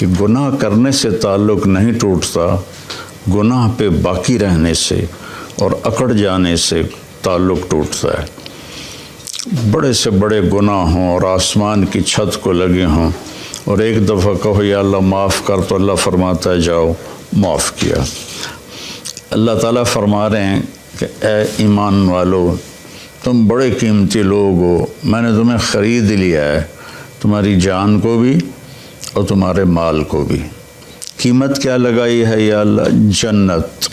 کہ گناہ کرنے سے تعلق نہیں ٹوٹتا، گناہ پہ باقی رہنے سے اور اکڑ جانے سے تعلق ٹوٹتا ہے۔ بڑے سے بڑے گناہ ہوں اور آسمان کی چھت کو لگے ہوں اور ایک دفعہ کہو یا اللہ معاف کر، تو اللہ فرماتا ہے جاؤ معاف کیا۔ اللہ تعالیٰ فرما رہے ہیں کہ اے ایمان والو، تم بڑے قیمتی لوگ ہو، میں نے تمہیں خرید لیا ہے، تمہاری جان کو بھی اور تمہارے مال کو بھی۔ قیمت کیا لگائی ہے یا اللہ؟ جنت،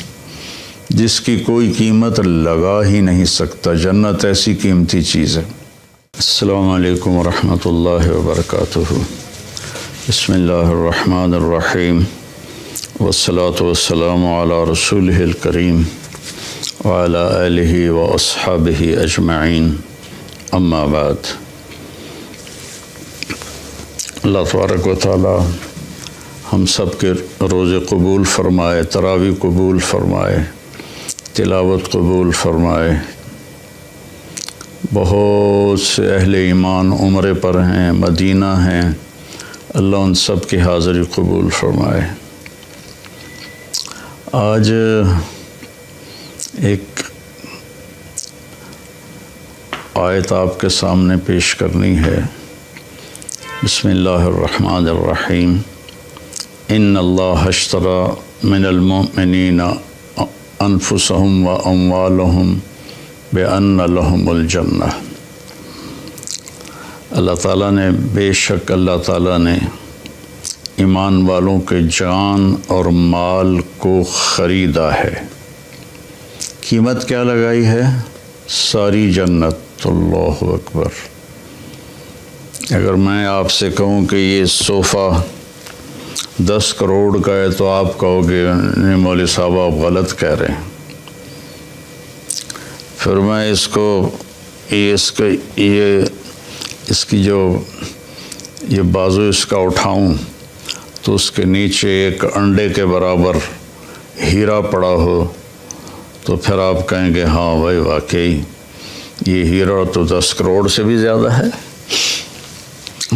جس کی کوئی قیمت لگا ہی نہیں سکتا۔ جنت ایسی قیمتی چیز ہے۔ السلام علیکم ورحمۃ اللہ وبرکاتہ۔ بسم اللہ الرحمن الرحیم، والصلاة والسلام علی رسولہ الکریم وعلی آلہ واصحابہ اجمعین، اما بعد۔ اللہ تبارک و تعالی ہم سب کے روزے قبول فرمائے، تراویح قبول فرمائے، تلاوت قبول فرمائے۔ بہت سے اہل ایمان عمرے پر ہیں، مدینہ ہیں، اللہ ان سب کی حاضری قبول فرمائے۔ آج ایک آیت آپ کے سامنے پیش کرنی ہے۔ بسم اللہ الرحمن الرحیم۔ ان اللہ اشتری من المؤمنین انفسهم واموالهم بان لهم الجنہ۔ اللہ تعالیٰ نے، بے شک اللہ تعالیٰ نے ایمان والوں کے جان اور مال کو خریدا ہے۔ قیمت کیا لگائی ہے؟ ساری جنت۔ اللہ اکبر۔ اگر میں آپ سے کہوں کہ یہ صوفہ 10 کروڑ کا ہے تو آپ کہو گے نہیں مولوی صاحب آپ غلط کہہ رہے ہیں۔ پھر میں اس کی جو یہ بازو اس کا اٹھاؤں تو اس کے نیچے ایک انڈے کے برابر ہیرا پڑا ہو تو پھر آپ کہیں گے ہاں بھائی واقعی یہ ہیرا تو 10 کروڑ سے بھی زیادہ ہے۔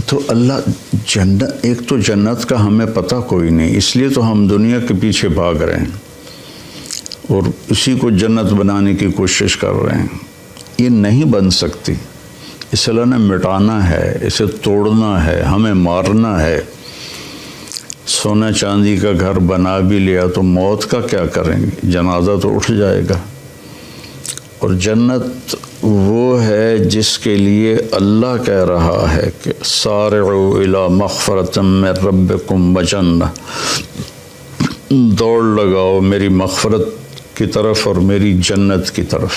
تو اللہ جنت، ایک تو جنت کا ہمیں پتہ کوئی نہیں، اس لیے تو ہم دنیا کے پیچھے بھاگ رہے ہیں اور اسی کو جنت بنانے کی کوشش کر رہے ہیں۔ یہ نہیں بن سکتی، اس اللہ نے مٹانا ہے، اسے توڑنا ہے، ہمیں مارنا ہے۔ سونا چاندی کا گھر بنا بھی لیا تو موت کا کیا کریں گے؟ جنازہ تو اٹھ جائے گا۔ اور جنت وہ ہے جس کے لیے اللہ کہہ رہا ہے کہ سارعوا الی مغفرۃ من ربکم وجنہ، دوڑ لگاؤ میری مغفرت کی طرف اور میری جنت کی طرف۔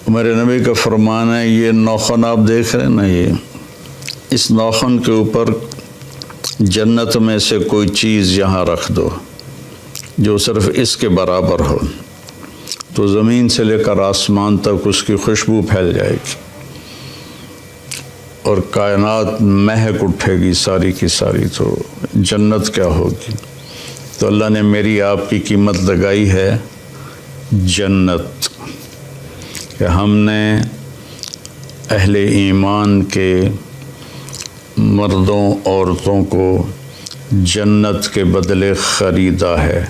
میرے نبی کا فرمان ہے، یہ ناخن آپ دیکھ رہے ہیں نا، یہ اس ناخن کے اوپر جنت میں سے کوئی چیز یہاں رکھ دو جو صرف اس کے برابر ہو، تو زمین سے لے کر آسمان تک اس کی خوشبو پھیل جائے گی اور کائنات مہک اٹھے گی ساری کی ساری۔ تو جنت کیا ہوگی؟ تو اللہ نے میری آپ کی قیمت لگائی ہے جنت، کہ ہم نے اہل ایمان کے مردوں عورتوں کو جنت کے بدلے خریدا ہے،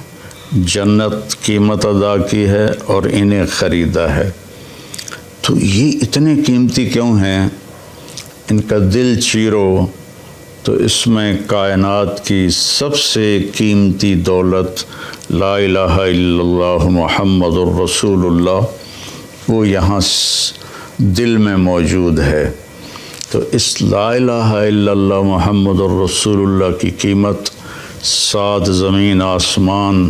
جنت قیمت ادا کی ہے اور انہیں خریدا ہے۔ تو یہ اتنے قیمتی کیوں ہیں؟ ان کا دل چیرو تو اس میں کائنات کی سب سے قیمتی دولت لا الہ الا اللہ محمد الرسول اللہ وہ یہاں دل میں موجود ہے۔ تو اس لا الہ الا اللہ محمد الرسول اللہ کی قیمت 7 زمین آسمان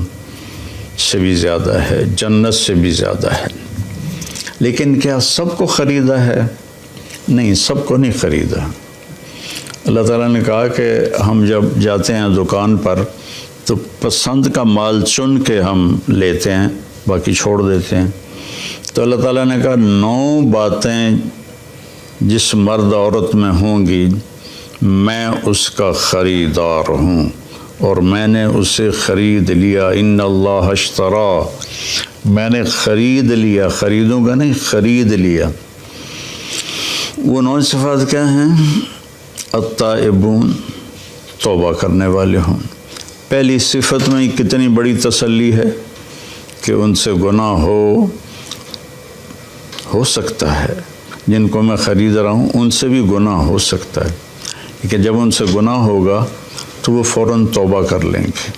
سے بھی زیادہ ہے، جنت سے بھی زیادہ ہے۔ لیکن کیا سب کو خریدا ہے؟ نہیں، سب کو نہیں خریدا۔ اللہ تعالیٰ نے کہا کہ ہم جب جاتے ہیں دکان پر تو پسند کا مال چن کے ہم لیتے ہیں، باقی چھوڑ دیتے ہیں۔ تو اللہ تعالیٰ نے کہا 9 باتیں جس مرد عورت میں ہوں گی میں اس کا خریدار ہوں اور میں نے اسے خرید لیا۔ ان اللہ اشتری، میں نے خرید لیا، خریدوں گا نہیں، خرید لیا۔ وہ 9 صفات کیا ہیں؟ التائبون، توبہ کرنے والے ہوں۔ پہلی صفت میں کتنی بڑی تسلی ہے کہ ان سے گناہ ہو سکتا ہے، جن کو میں خرید رہا ہوں ان سے بھی گناہ ہو سکتا ہے، لیکن جب ان سے گناہ ہوگا تو وہ فوراً توبہ کر لیں گے۔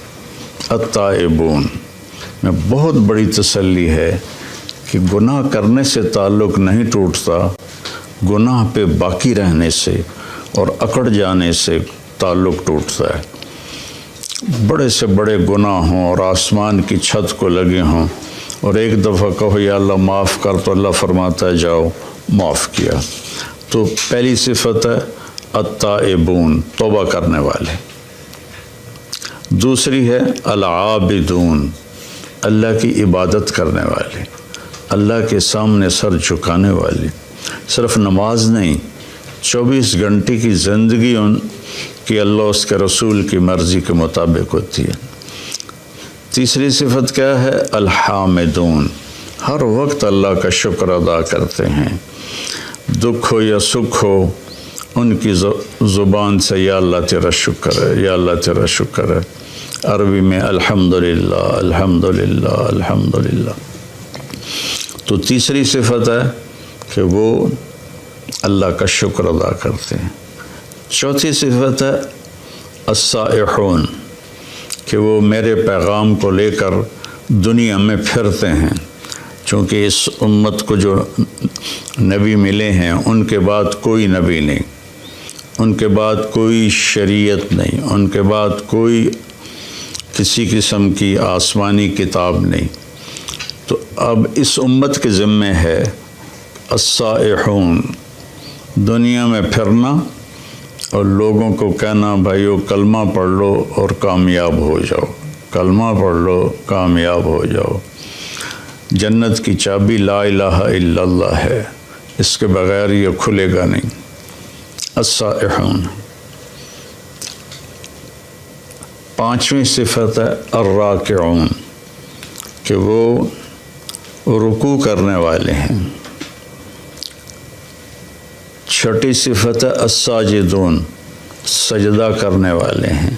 التائبون میں بہت بڑی تسلی ہے کہ گناہ کرنے سے تعلق نہیں ٹوٹتا، گناہ پہ باقی رہنے سے اور اکڑ جانے سے تعلق ٹوٹتا ہے۔ بڑے سے بڑے گناہ ہوں اور آسمان کی چھت کو لگے ہوں اور ایک دفعہ کہو یا اللہ معاف کر، تو اللہ فرماتا ہے جاؤ معاف کیا۔ تو پہلی صفت ہے التائبون، توبہ کرنے والے۔ دوسری ہے العابدون، اللہ کی عبادت کرنے والے، اللہ کے سامنے سر جھکانے والے۔ صرف نماز نہیں، 24 گھنٹے کی زندگی ان کی اللہ اس کے رسول کی مرضی کے مطابق ہوتی ہے۔ تیسری صفت کیا ہے؟ الحامدون، ہر وقت اللہ کا شکر ادا کرتے ہیں، دکھ ہو یا سکھ ہو ان کی زبان سے یا اللہ تیرا شکر ہے، یا اللہ تیرا شکر ہے۔ عربی میں الحمدللہ الحمدللہ الحمدللہ۔ تو تیسری صفت ہے کہ وہ اللہ کا شکر ادا کرتے ہیں۔ چوتھی صفت ہے السائحون، کہ وہ میرے پیغام کو لے کر دنیا میں پھرتے ہیں، چونکہ اس امت کو جو نبی ملے ہیں ان کے بعد کوئی نبی نہیں، ان کے بعد کوئی شریعت نہیں، ان کے بعد کوئی کسی قسم کی آسمانی کتاب نہیں۔ تو اب اس امت کے ذمہ ہے السائحون، دنیا میں پھرنا اور لوگوں کو کہنا بھائیو کلمہ پڑھ لو اور کامیاب ہو جاؤ، کلمہ پڑھ لو کامیاب ہو جاؤ۔ جنت کی چابی لا الہ الا اللہ ہے، اس کے بغیر یہ کھلے گا نہیں۔ السائحون۔ پانچویں صفت ہے الراکعون، کہ وہ رکوع کرنے والے ہیں۔ چھٹی صفت ہے الساجدون، سجدہ کرنے والے ہیں۔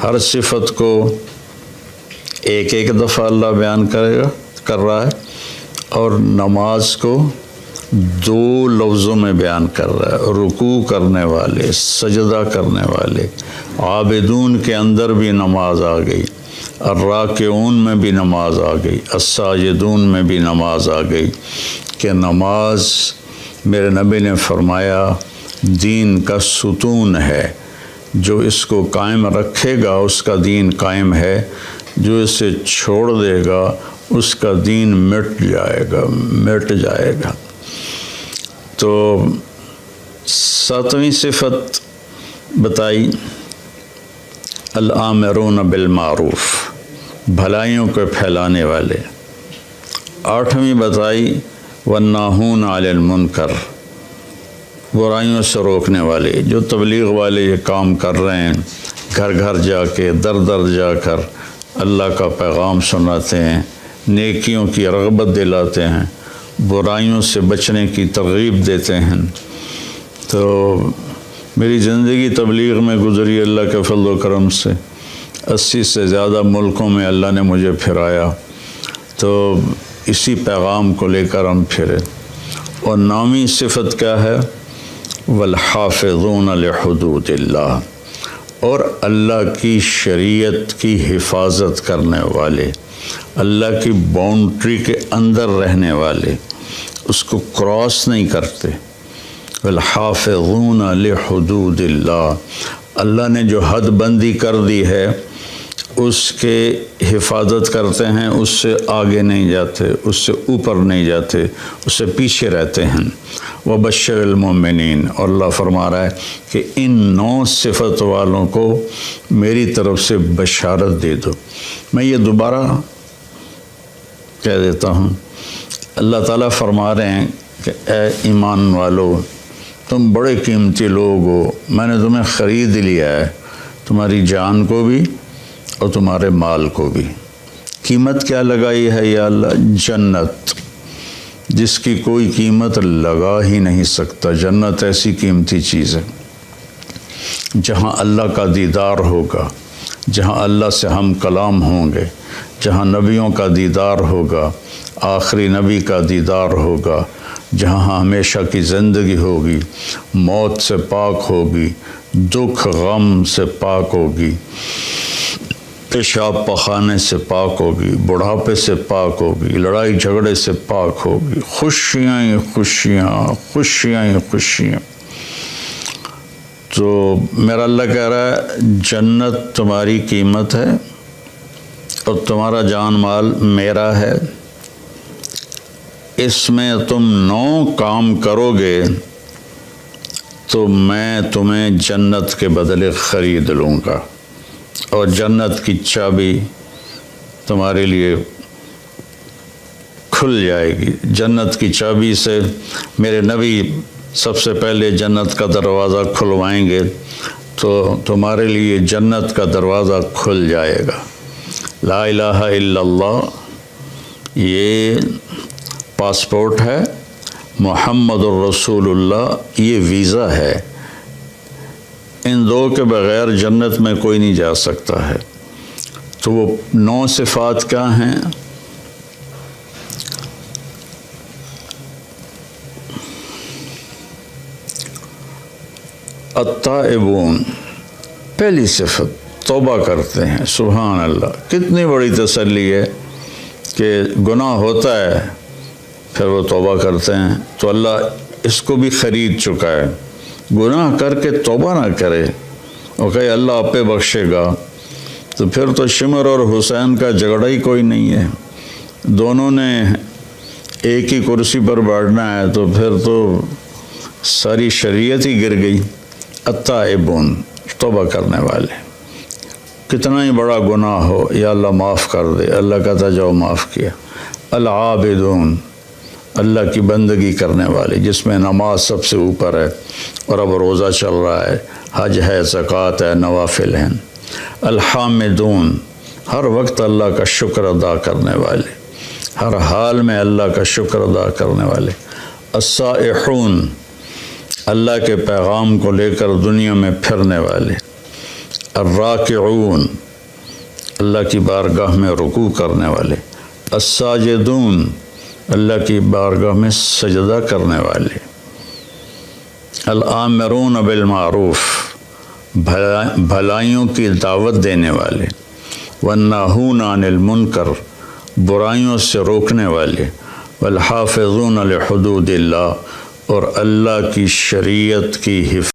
ہر صفت کو ایک ایک دفعہ اللہ بیان کر رہا ہے اور نماز کو 2 لفظوں میں بیان کر رہا ہے، رکوع کرنے والے، سجدہ کرنے والے۔ عابدون کے اندر بھی نماز آ گئی، الراکعون میں بھی نماز آ گئی، الساجدون میں بھی نماز آ گئی، کہ نماز میرے نبی نے فرمایا دین کا ستون ہے، جو اس کو قائم رکھے گا اس کا دین قائم ہے، جو اسے چھوڑ دے گا اس کا دین مٹ جائے گا۔ تو 7ویں صفت بتائی الآمرون بالمعروف، بھلائیوں کو پھیلانے والے۔ 8ویں بتائی والناہون علی المنکر، برائیوں سے روکنے والے۔ جو تبلیغ والے یہ کام کر رہے ہیں، گھر گھر جا کے در در جا کر اللہ کا پیغام سناتے ہیں، نیکیوں کی رغبت دلاتے ہیں، برائیوں سے بچنے کی ترغیب دیتے ہیں۔ تو میری زندگی تبلیغ میں گزری اللہ کے فضل و کرم سے، 80 سے زیادہ ملکوں میں اللہ نے مجھے پھرایا، تو اسی پیغام کو لے کر ہم پھرے۔ اور 9ویں صفت کیا ہے؟ والحافظون لحدود اللہ، اور اللہ کی شریعت کی حفاظت کرنے والے، اللہ کی باؤنڈری کے اندر رہنے والے، اس کو کراس نہیں کرتے۔ والحافظون لحدود اللہ، اللہ نے جو حد بندی کر دی ہے اس کے حفاظت کرتے ہیں، اس سے آگے نہیں جاتے، اس سے اوپر نہیں جاتے، اس سے پیچھے رہتے ہیں۔ وبشر المؤمنین، اور اللہ فرما رہا ہے کہ ان 9 صفت والوں کو میری طرف سے بشارت دے دو۔ میں یہ دوبارہ کہہ دیتا ہوں، اللہ تعالیٰ فرما رہے ہیں کہ اے ایمان والو، تم بڑے قیمتی لوگ ہو، میں نے تمہیں خرید لیا ہے، تمہاری جان کو بھی اور تمہارے مال کو بھی۔ قیمت کیا لگائی ہے یا اللہ؟ جنت، جس کی کوئی قیمت لگا ہی نہیں سکتا۔ جنت ایسی قیمتی چیز ہے۔ جہاں اللہ کا دیدار ہوگا، جہاں اللہ سے ہم کلام ہوں گے، جہاں نبیوں کا دیدار ہوگا، آخری نبی کا دیدار ہوگا، جہاں ہمیشہ کی زندگی ہوگی، موت سے پاک ہوگی، دکھ غم سے پاک ہوگی، پیشاب پخانے سے پاک ہوگی، بڑھاپے سے پاک ہوگی، لڑائی جھگڑے سے پاک ہوگی، خوشیاں ہی خوشیاں، خوشیاں ہی خوشیاں۔ تو میرا اللہ کہہ رہا ہے جنت تمہاری قیمت ہے اور تمہارا جان مال میرا ہے، اس میں تم 9 کام کرو گے تو میں تمہیں جنت کے بدلے خرید لوں گا، اور جنت کی چابی تمہارے لیے کھل جائے گی۔ جنت کی چابی سے میرے نبی سب سے پہلے جنت کا دروازہ کھلوائیں گے تو تمہارے لیے جنت کا دروازہ کھل جائے گا۔ لا الہ الا اللہ یہ پاسپورٹ ہے، محمد الرسول اللہ یہ ویزا ہے، ان 2 کے بغیر جنت میں کوئی نہیں جا سکتا ہے۔ تو وہ 9 صفات کیا ہیں؟ التائبون، پہلی صفت توبہ کرتے ہیں۔ سبحان اللہ، کتنی بڑی تسلی ہے کہ گناہ ہوتا ہے پھر وہ توبہ کرتے ہیں، تو اللہ اس کو بھی خرید چکا ہے۔ گناہ کر کے توبہ نہ کرے اور کہے اللہ آپ پہ بخشے گا، تو پھر تو شمر اور حسین کا جھگڑا ہی کوئی نہیں ہے، دونوں نے ایک ہی کرسی پر بیٹھنا ہے، تو پھر تو ساری شریعت ہی گر گئی۔ التائبون، توبہ کرنے والے، کتنا ہی بڑا گناہ ہو یا اللہ معاف کر دے، اللہ کہتا جاؤ معاف کیا۔ العابدون، اللہ کی بندگی کرنے والے، جس میں نماز سب سے اوپر ہے اور اب روزہ چل رہا ہے، حج ہے، زکوٰۃ ہے، نوافل ہیں۔ الحامدون، ہر وقت اللہ کا شکر ادا کرنے والے، ہر حال میں اللہ کا شکر ادا کرنے والے۔ السائحون، اللہ کے پیغام کو لے کر دنیا میں پھرنے والے۔ الراکعون، اللہ کی بارگاہ میں رکوع کرنے والے۔ الساجدون، اللہ کی بارگاہ میں سجدہ کرنے والے۔ الآمرون بالمعروف، بھلائیوں کی دعوت دینے والے۔ والناہون عن المنکر، برائیوں سے روکنے والے۔ والحافظون لحدود اللہ، اور اللہ کی شریعت کی حفاظت